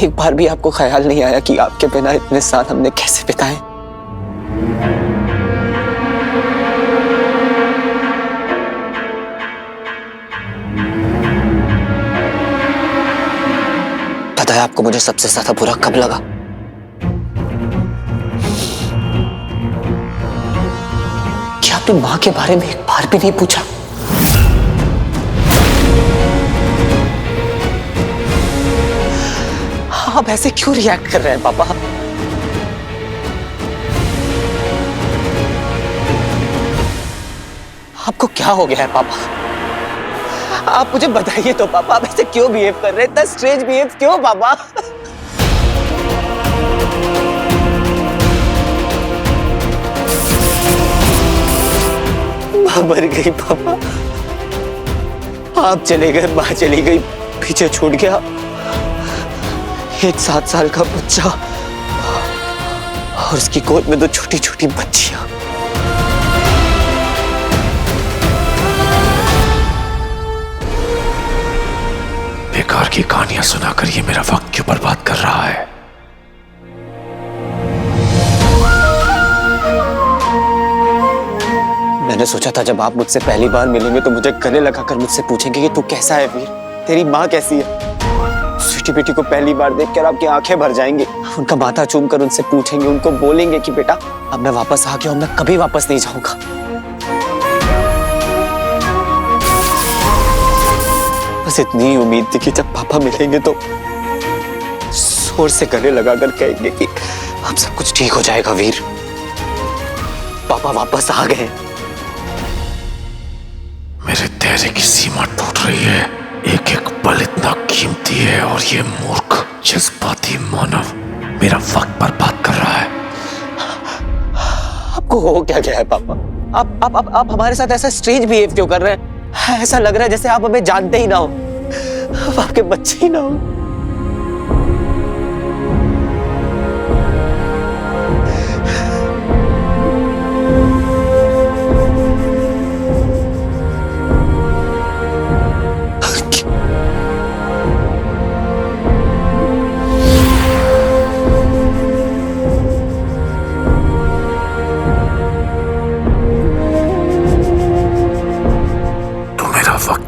एक बार भी आपको ख्याल नहीं आया कि आपके बिना इतने साल हमने कैसे बिताए? पता है आपको मुझे सबसे ज्यादा बुरा कब लगा? कि आपने मां के बारे में एक बार भी नहीं पूछा। आप ऐसे क्यों रिएक्ट कर रहे हैं पापा? आपको क्या हो गया है पापा? आप मुझे बताइए तो पापा, आप ऐसे क्यों बिहेव कर रहे हैं? इतना स्ट्रेंज बिहेव क्यों पापा? मां मर गई पापा, आप चले गए, मां चली गई, पीछे छूट गया एक 7 साल का बच्चा और उसकी गोद में 2 छोटी छोटी बच्चियां। बेकार की कहानियां सुनाकर ये मेरा वक्त क्यों बर्बाद कर रहा है? मैंने सोचा था जब आप मुझसे पहली बार मिलेंगे तो मुझे गले लगाकर मुझसे पूछेंगे कि तू कैसा है वीर, तेरी माँ कैसी है। स्वीटी बेटी को पहली बार देखकर आपकी आंखें भर जाएंगी, उनका माथा चूमकर उनसे पूछेंगे, उनको बोलेंगे कि बेटा अब मैं वापस आ गया हूं, मैं कभी वापस नहीं जाऊंगा। बस इतनी उम्मीद थी कि जब पापा मिलेंगे तो जोर से गले लगाकर कहेंगे कि अब सब कुछ ठीक हो जाएगा वीर, पापा वापस आ गए। मेरे धैर्य की सीमा टूट रही है। एक एक पल इतना कीमती है और ये मूर्ख जज्बाती मानव मेरा वक्त बर्बाद कर रहा है। आपको हो क्या गया है पापा? आप हमारे साथ ऐसा स्ट्रेंज बिहेव क्यों कर रहे हैं? ऐसा लग रहा है जैसे आप हमें जानते ही ना हो, आपके बच्चे ही ना हो।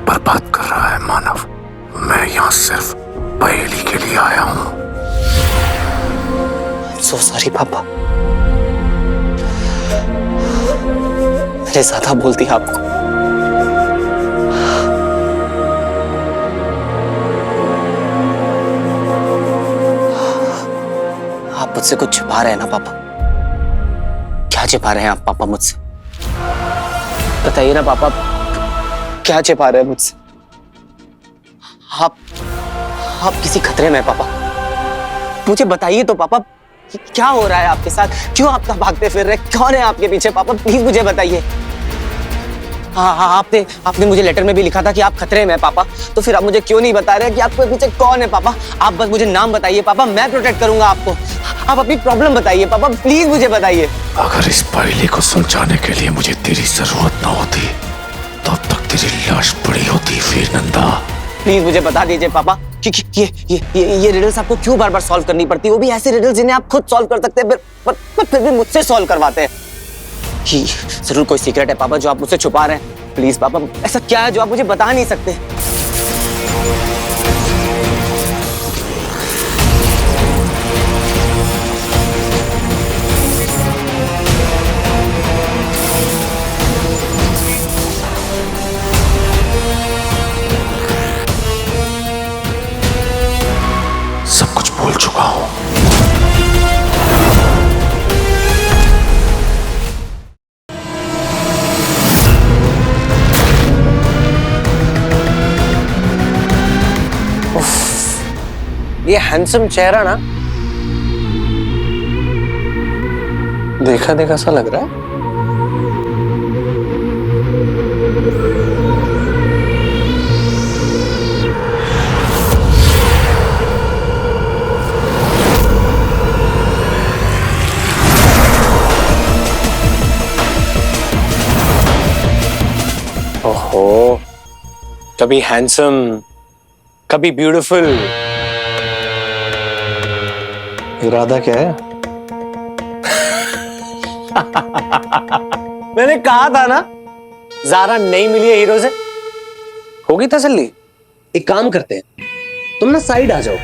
बर्बाद कर रहा है मानव। मैं यहाँ सिर्फ पहेली के लिए आया हूँ। सो सॉरी पापा, मैंने ज्यादा बोल दिया आपको। आप मुझसे कुछ छुपा रहे हैं ना पापा? क्या छिपा रहे हैं आप पापा मुझसे? बताइए ना पापा, क्या छिपा रहे हैं मुझसे? आप किसी खतरे में हैं पापा? मुझे बताइए तो पापा, क्या हो रहा है आपके साथ? क्यों आप भागते फिर रहे? कौन है आपके पीछे पापा? प्लीज मुझे बताइए। हाँ, आपने मुझे लेटर में भी लिखा था कि आप खतरे में हैं पापा, तो फिर आप मुझे क्यों नहीं बता रहे कि आपके पीछे कौन है पापा? आप बस मुझे नाम बताइए पापा, मैं प्रोटेक्ट करूंगा आपको। आप अपनी प्रॉब्लम बताइए पापा, प्लीज मुझे बताइए। अगर इस पहेली को सुलझाने के लिए मुझे तेरी जरूरत ना होती तब तक तेरी लाश पड़ी होती वीर नंदा। प्लीज मुझे बता दीजिए पापा कि ये रिडल्स आपको क्यों बार बार सॉल्व करनी पड़ती है? वो भी ऐसे रिडल्स जिन्हें आप खुद सॉल्व कर सकते हैं, पर फिर भी मुझसे सॉल्व करवाते हैं। कि जरूर कोई सीक्रेट है पापा जो आप मुझसे छुपा रहे हैं। प्लीज पापा, ऐसा क्या है जो आप मुझे बता नहीं सकते? सब कुछ भूल चुका हूं। ये हैंडसम चेहरा ना देखा देखा सा लग रहा है। ओहो, कभी हैंडसम, कभी ब्यूटीफुल, इरादा क्या है? मैंने कहा था ना, ज़ारा नहीं मिली है हीरो से। होगी तसल्ली। एक काम करते हैं, तुम ना साइड आ जाओ।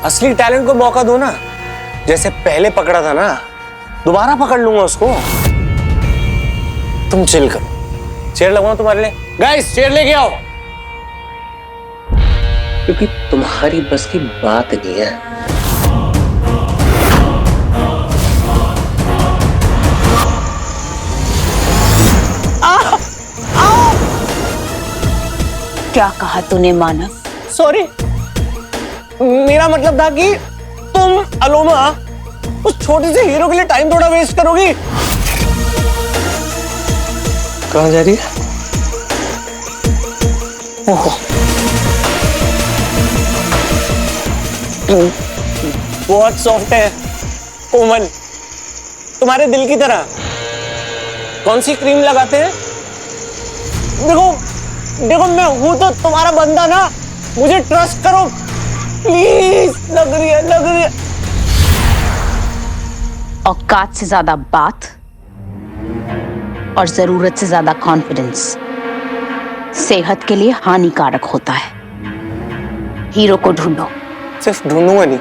असली टैलेंट को मौका दो ना। जैसे पहले पकड़ा था ना, दोबारा पकड़ लूंगा उसको। तुम चिल करो, चेयर लगवाऊं तुम्हारे लिए? गाइस, चेयर लेके आओ। क्योंकि तुम्हारी बस की बात नहीं है। क्या कहा तूने मानव? सॉरी, मेरा मतलब था कि तुम अलोमा उस छोटे से हीरो के लिए टाइम थोड़ा वेस्ट करोगी। कहाँ जा रही है? ओहो, बहुत सॉफ्ट है, कोमल, तुम्हारे दिल की तरह। कौन सी क्रीम लगाते हैं? देखो देखो, मैं हूं तो तुम्हारा बंदा ना, मुझे ट्रस्ट करो प्लीज। लग रही है। औकात से ज्यादा बात और जरूरत से ज्यादा कॉन्फिडेंस सेहत के लिए हानिकारक होता है। हीरो को ढूंढो। सिर्फ ढूंढूंगा नहीं,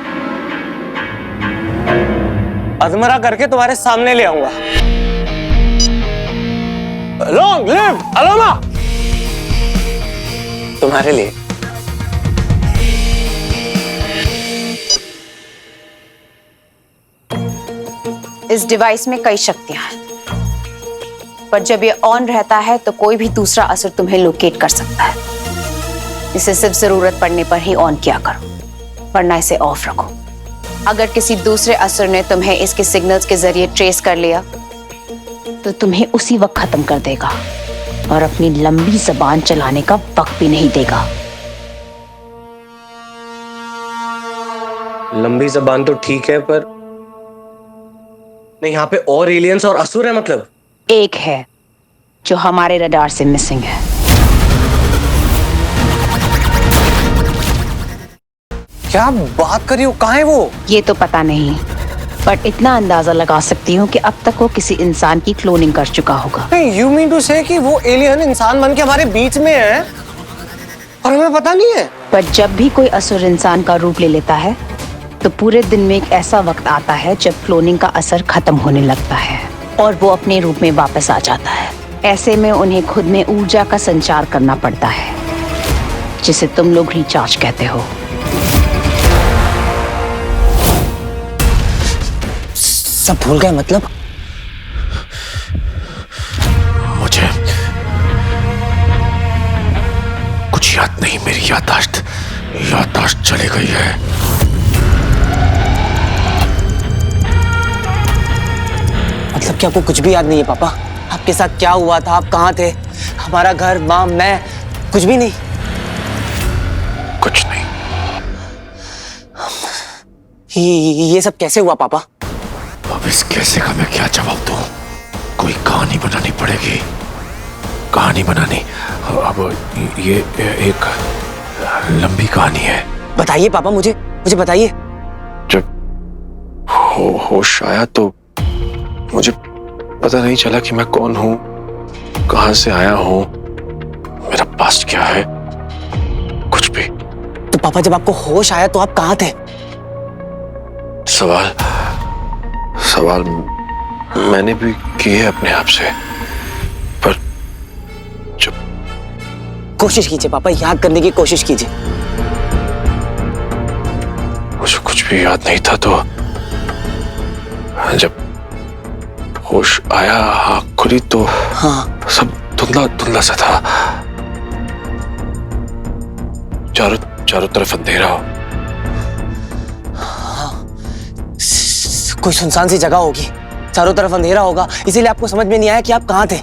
अधमरा करके तुम्हारे सामने ले आऊंगा। लॉन्ग लिव अलोमा, तुम्हारे लिए। इस डिवाइस में कई शक्तियां हैं, पर जब ये ऑन रहता है तो कोई भी दूसरा असर तुम्हें लोकेट कर सकता है। इसे सिर्फ जरूरत पड़ने पर ही ऑन किया करो, वरना इसे ऑफ रखो। अगर किसी दूसरे असर ने तुम्हें इसके सिग्नल्स के जरिए ट्रेस कर लिया तो तुम्हें उसी वक्त खत्म कर देगा और अपनी लंबी जबान चलाने का वक्त भी नहीं देगा। लंबी जबान तो ठीक है, पर नहीं, यहाँ पे और एलियंस और असुर है। मतलब एक है जो हमारे रडार से मिसिंग है। क्या बात कर रही हो? कहाँ है वो? ये तो पता नहीं, बट इतना अंदाजा लगा सकती हूँ कि अब तक वो किसी इंसान की क्लोनिंग कर चुका होगा। यू मीन टू से कि वो एलियन इंसान बन के हमारे बीच में है और हमें पता नहीं है? पर जब भी कोई असुर इंसान का रूप ले लेता है तो पूरे दिन में एक ऐसा वक्त आता है जब क्लोनिंग का असर खत्म होने लगता है और वो अपने रूप में वापस आ जाता है। ऐसे में उन्हें खुद में ऊर्जा का संचार करना पड़ता है, जिसे तुम लोग रिचार्ज कहते हो। सब भूल गए मतलब? मुझे कुछ याद नहीं, मेरी याददाश्त चली गई है। मतलब कि आपको कुछ भी याद नहीं है पापा? आपके साथ क्या हुआ था? आप कहाँ थे? हमारा घर, माँ, मैं, कुछ भी नहीं? कुछ नहीं। ये सब कैसे हुआ पापा? अब इस कैसे का मैं क्या जवाब दूं? कोई कहानी बनानी पड़ेगी। कहानी बनानी, अब ये एक लंबी कहानी है। बताइए पापा, मुझे बताइए। जब होश आया तो मुझे पता नहीं चला कि मैं कौन हूं, कहां से आया हूं, मेरा पास्ट क्या है, कुछ भी। तो पापा, जब आपको होश आया तो आप कहाँ थे? सवाल मैंने भी किए अपने आप से, पर जब कोशिश कीजिए पापा, याद करने की कोशिश कीजिए। मुझे कुछ भी याद नहीं था, तो जब होश आया, आँख खुली तो हाँ, सब धुंधला धुंधला सा था। चारों तरफ अंधेरा हो। कोई सुनसान सी जगह होगी, चारों तरफ अंधेरा होगा, इसीलिए आपको समझ में नहीं आया कि आप कहाँ थे।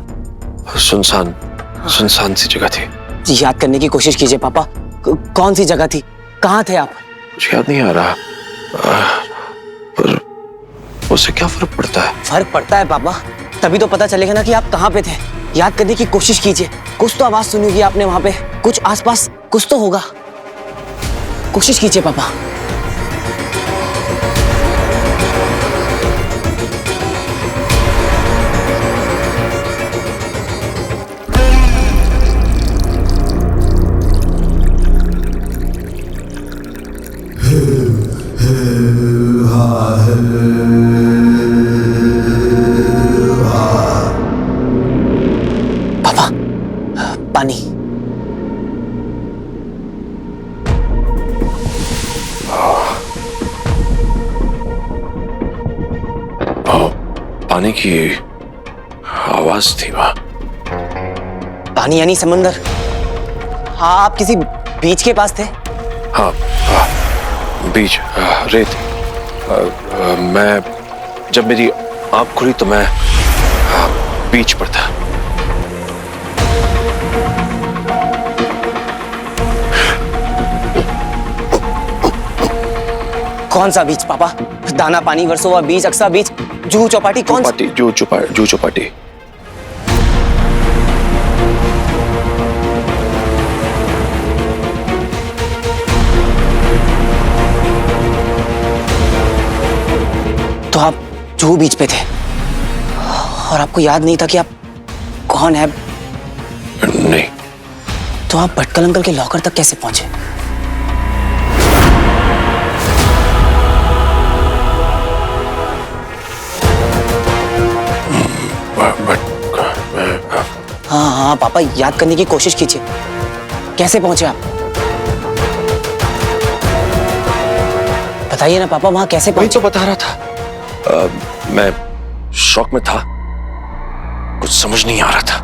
सुनसान सी जगह थी। जी, याद करने की कोशिश कीजिए पापा, कौन सी जगह थी, कहाँ थे आप? मुझे याद नहीं आ रहा, पर उससे क्या फर्क पड़ता है? फर्क पड़ता है पापा, तभी तो पता चलेगा ना कि आप कहाँ पे थे। याद करने की कोशिश कीजिए, कुछ तो आवाज सुनी होगी आपने वहां पे, कुछ आसपास कुछ तो होगा। कोशिश कीजिए पापा। पानी। पानी की आवाज थी वहां। पानी यानी समंदर। हाँ, आप किसी बीच के पास थे। हाँ, बीच, रेत। मैं जब मेरी आंख खुली तो मैं बीच पर था। कौन सा बीच पापा? दाना पानी, वर्सोवा बीच, अक्सा बीच, जूहू चौपाटी, कौन सा? जूहू चौपाटी। तो आप जूहू बीच पे थे और आपको याद नहीं था कि आप कौन है? नहीं। तो आप भटकल अंकल के लॉकर तक कैसे पहुंचे? हाँ हाँ पापा, याद करने की कोशिश कीजिए। कैसे पहुंचे आप? बताइए ना पापा, वहां कैसे वही पहुंचे? तो बता रहा था। मैं शौक में था, कुछ समझ नहीं आ रहा था,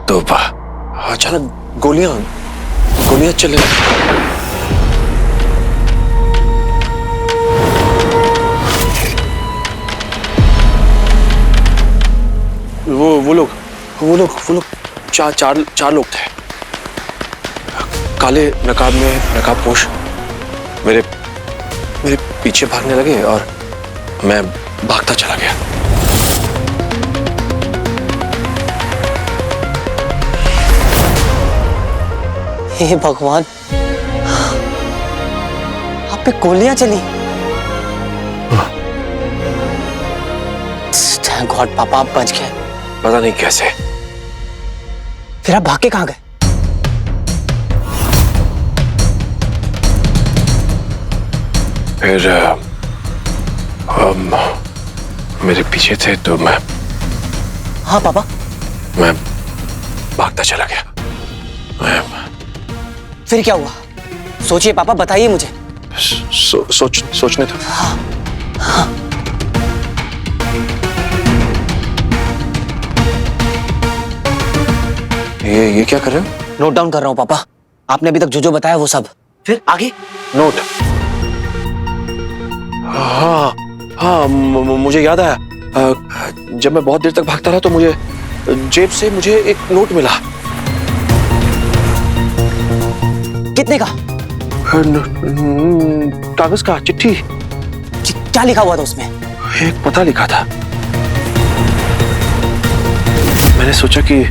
तो अचानक गोलियां चले। वो लोग चार लोग थे, काले नकाबपोश। मेरे पीछे भागने लगे और मैं भागता चला गया। हे भगवान, आप पे गोलियां चली। थैंक गॉड पापा, आप बच गए। पता नहीं कैसे। फिर आप भाग के कहां गए? फिर मेरे पीछे थे तो मैं हाँ पापा। भागता चला गया। फिर क्या हुआ? सोचिए पापा, बताइए मुझे। सोचने दो। ये क्या कर रहे हो? नोट डाउन कर रहा हूँ पापा। आपने अभी तक जो बताया वो सब। फिर आगे? नोट। हाँ, मुझे याद आया। जब मैं बहुत देर तक भागता रहा तो मुझे जेब से एक नोट मिला। कितने का? कागज का, चिट्ठी। क्या लिखा हुआ था उसमें? एक पता लिखा था। मैंने सोचा कि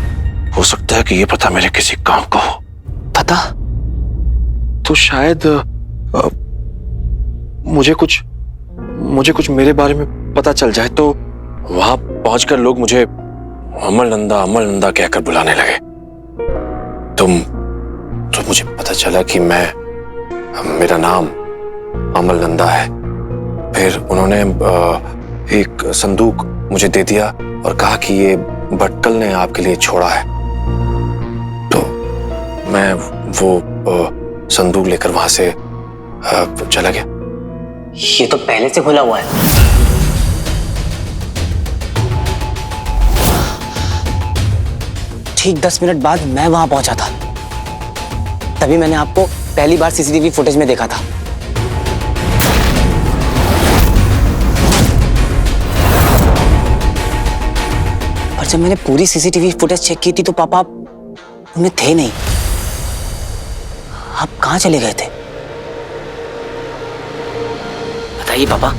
हो सकता है कि ये पता मेरे किसी काम का हो। पता? तो शायद मुझे कुछ मेरे बारे में पता चल जाए, तो वहां पहुंचकर लोग मुझे अमल नंदा कहकर बुलाने लगे। तो मुझे पता चला कि मेरा नाम अमल नंदा है। फिर उन्होंने एक संदूक मुझे दे दिया और कहा कि ये भटकल ने आपके लिए छोड़ा है। तो मैं वो संदूक लेकर वहां से चला गया। ये तो पहले से खुला हुआ है। ठीक 10 मिनट बाद मैं वहां पहुंचा था, तभी मैंने आपको पहली बार सीसीटीवी फुटेज में देखा था। पर जब मैंने पूरी सीसीटीवी फुटेज चेक की थी तो पापा आप उनमें थे नहीं। आप कहां चले गए थे? बताइए पापा,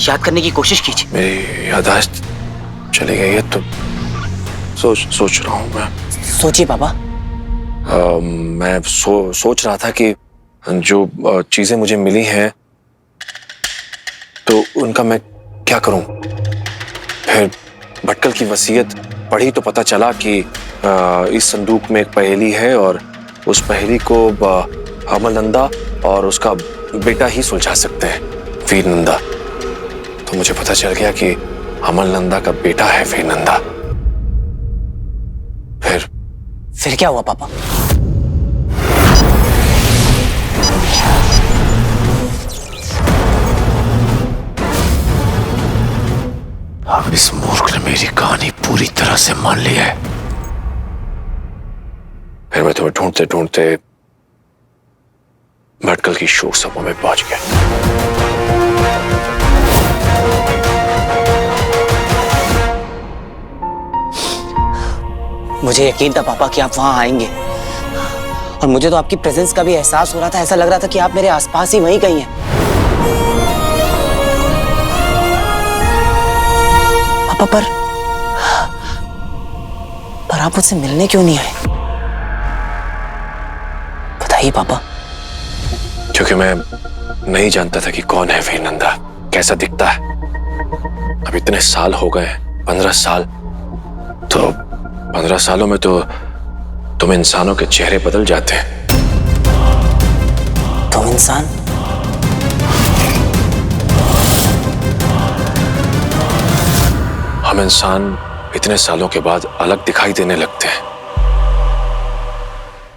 याद करने की कोशिश कीजिए। मेरी याददाश्त चली गई है तो सोच रहा हूँ मैं। सोचिए पापा। मैं सोच रहा था कि जो चीजें मुझे मिली हैं तो उनका मैं क्या करूं। फिर भटकल की वसीयत पढ़ी तो पता चला कि इस संदूक में एक पहेली है और उस पहेली को अमल नंदा और उसका बेटा ही सुलझा सकते हैं, वीर नंदा। तो मुझे पता चल गया कि अमल नंदा का बेटा है वीर नंदा। फिर क्या हुआ पापा? अब इस मूर्ख ने मेरी कहानी पूरी तरह से मान ली है। फिर मैं तुम्हें ढूंढते ढूंढते भटकल की शोक सभा में पहुंच गया। मुझे यकीन था पापा कि आप वहां आएंगे, और मुझे तो आपकी प्रेजेंस का भी एहसास हो रहा था। ऐसा लग रहा था कि आप मेरे आसपास ही वहीं कहीं हैं। पापा पर आप मुझसे मिलने क्यों नहीं आए? बताइए पापा। क्योंकि मैं नहीं जानता था कि कौन है वीर नंदा, कैसा दिखता है। अब इतने साल हो गए, 15 साल। तो 15 सालों में तो तुम इंसानों के चेहरे बदल जाते हैं। तुम इंसान? हम इंसान इतने सालों के बाद अलग दिखाई देने लगते हैं।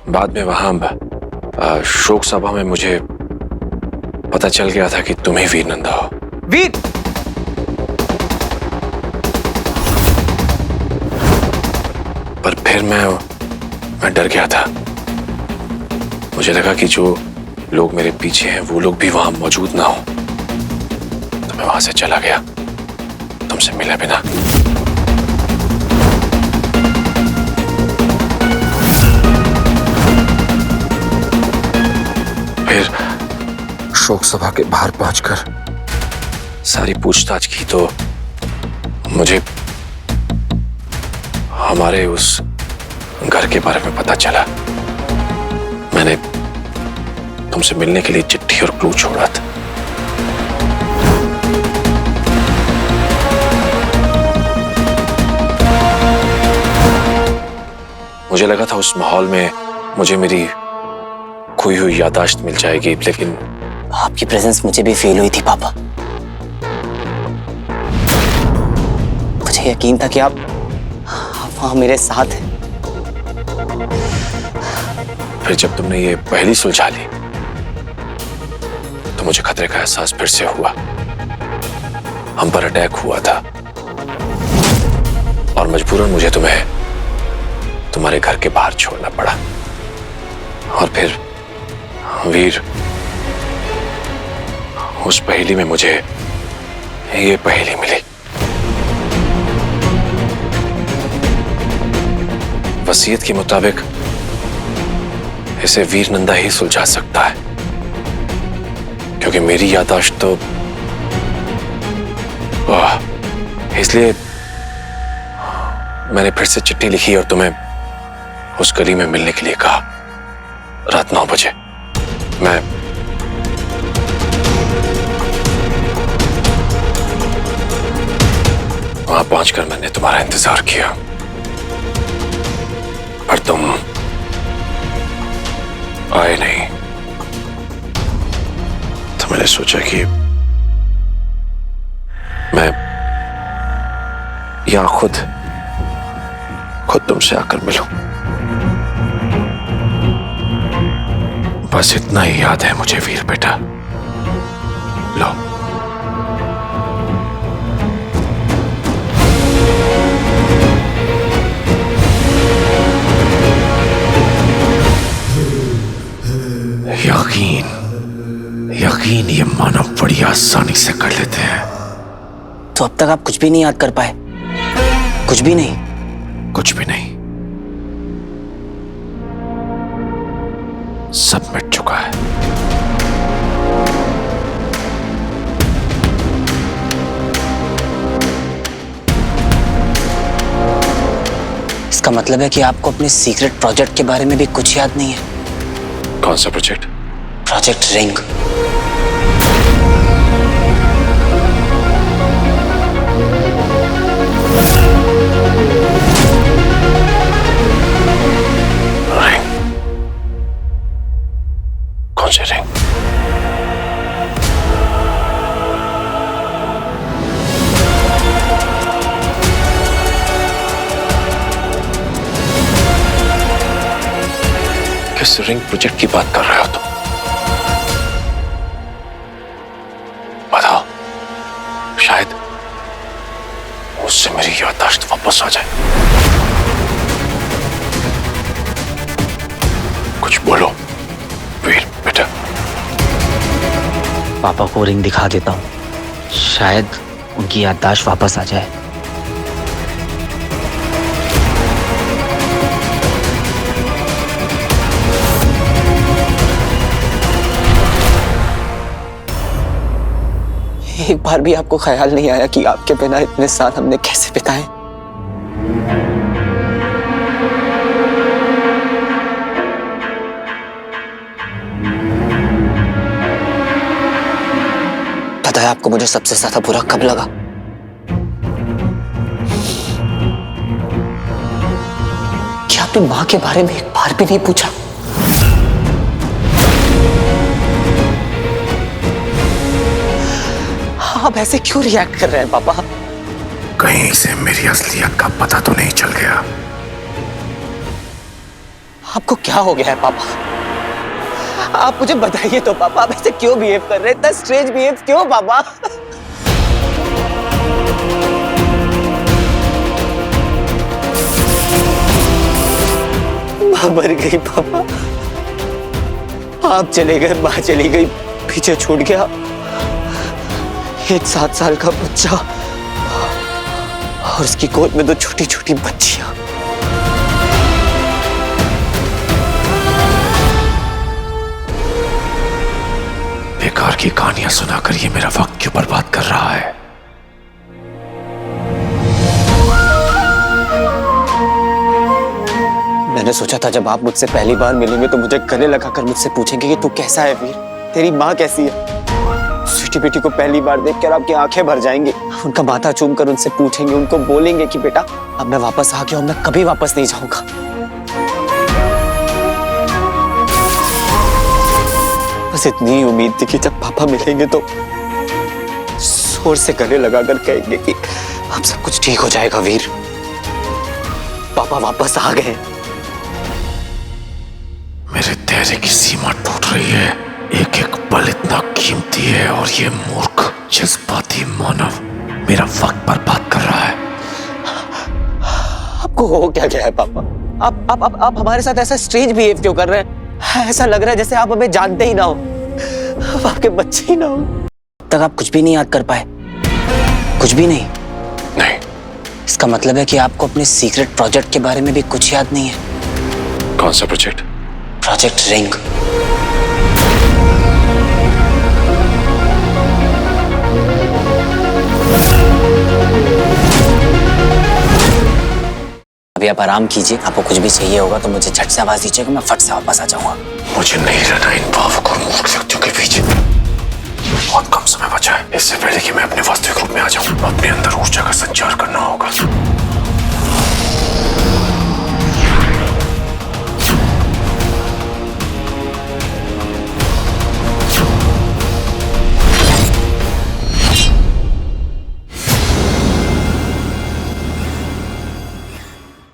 बाद में वहां शोक सभा में मुझे पता चल गया था कि तुम ही वीर नंदा हो। वीर? पर फिर मैं डर गया था। मुझे लगा कि जो लोग मेरे पीछे हैं वो लोग भी वहां मौजूद ना हो, तो मैं वहां से चला गया, तुमसे मिले बिना। फिर शोक सभा के बाहर पहुंचकर सारी पूछताछ की तो मुझे हमारे उस घर के बारे में पता चला। मैंने तुमसे मिलने के लिए चिट्ठी और क्लू छोड़ा था। मुझे लगा था उस माहौल में मुझे मेरी खोई हुई याददाश्त मिल जाएगी, लेकिन आपकी प्रेजेंस मुझे भी फील हुई थी पापा। मुझे यकीन था कि आप वहां मेरे साथ हैं। फिर जब तुमने ये पहली सुलझा ली तो मुझे खतरे का एहसास फिर से हुआ। हम पर अटैक हुआ था और मजबूरन मुझे तुम्हें तुम्हारे घर के बाहर छोड़ना पड़ा। और फिर वीर, उस पहेली में मुझे ये पहेली मिली। वसीयत के मुताबिक इसे वीर नंदा ही सुलझा सकता है, क्योंकि मेरी याददाश्त तो इसलिए मैंने फिर से चिट्ठी लिखी और तुम्हें उस गली में मिलने के लिए कहा। रात 9 बजे मैं वहां पहुंचकर मैंने तुम्हारा इंतजार किया, पर तुम आए नहीं। तो मैंने सोचा कि मैं या खुद तुमसे आकर मिलूं। बस इतना ही याद है मुझे वीर बेटा। लो, यकीन ये मानव बड़ी आसानी से कर लेते हैं। तो अब तक आप कुछ भी नहीं याद कर पाए? कुछ भी नहीं? कुछ भी नहीं, सब मिट चुका है। इसका मतलब है कि आपको अपने सीक्रेट प्रोजेक्ट के बारे में भी कुछ याद नहीं है? कौन सा प्रोजेक्ट? Project ring. कौन से रिंग? किस रिंग प्रोजेक्ट की बात कर रहे हो तुम? बताओ, शायद उससे मेरी याददाश्त वापस आ जाए। कुछ बोलो वीर बेटा। पापा को रिंग दिखा देता हूँ, शायद उनकी याददाश्त वापस आ जाए। एक बार भी आपको ख्याल नहीं आया कि आपके बिना इतने साल हमने कैसे बिताए? पता है आपको मुझे सबसे ज्यादा बुरा कब लगा? कि आपने मां के बारे में एक बार भी नहीं पूछा। आप ऐसे क्यों रिएक्ट कर रहे हैं पापा? कहीं से मेरी असलियत का पता तो नहीं चल गया? आपको क्या हो गया है पापा? आप मुझे बताइए तो पापा, आप ऐसे क्यों बिहेव कर रहे हैं? इतना स्ट्रेंज बिहेव क्यों पापा? मां मर गई पापा, आप चले गए, मां चली गई, पीछे छूट गया एक 7 साल का बच्चा और उसकी गोद में 2 छोटी छोटी बच्चियां। बेकार की कहानियां सुनाकर ये मेरा वक्त क्यों बर्बाद कर रहा है? मैंने सोचा था जब आप मुझसे पहली बार मिलेंगे तो मुझे गले लगाकर मुझसे पूछेंगे कि तू कैसा है वीर, तेरी माँ कैसी है। स्वीटी बेटी को पहली बार देखकर आपकी आंखें भर जाएंगी, उनका माथा चूमकर उनसे पूछेंगे, उनको बोलेंगे कि बेटा अब मैं वापस आ गया हूं, मैं कभी वापस नहीं जाऊंगा। बस इतनी ही उम्मीद थी कि जब पापा मिलेंगे तो जोर से गले लगाकर कहेंगे कि अब सब कुछ ठीक हो जाएगा वीर, पापा वापस आ गए। मेरे धैर्य की सीमा टूट रही है। एक एक पल इतना कीमती है और ये मूर्ख जज्बाती मानव मेरा वक्त बर्बाद कर रहा है। आपको हो क्या गया है पापा? आप हमारे साथ ऐसा स्ट्रेंज बिहेव क्यों कर रहे हैं? ऐसा लग रहा है जैसे आप हमें जानते ही ना हो, आप आपके बच्चे ही ना हो। अब तक आप कुछ भी नहीं याद कर पाए? कुछ भी नहीं? नहीं। इसका मतलब है कि आपको अपने सीक्रेट प्रोजेक्ट के बारे में भी कुछ याद नहीं है। कौन सा प्रोजेक्ट? Project ring. अभी आप आराम कीजिए, आपको कुछ भी चाहिए होगा तो मुझे झट से आवाज दीजिएगा, मैं फट से वापस आ जाऊंगा। मुझे नहीं रहना इन भावुक और मूर्ख व्यक्तियों के बीच। बहुत कम समय बचा है, इससे पहले कि मैं अपने वास्तविक रूप में आ जाऊं, अपने अंदर ऊर्जा का संचार करना होगा।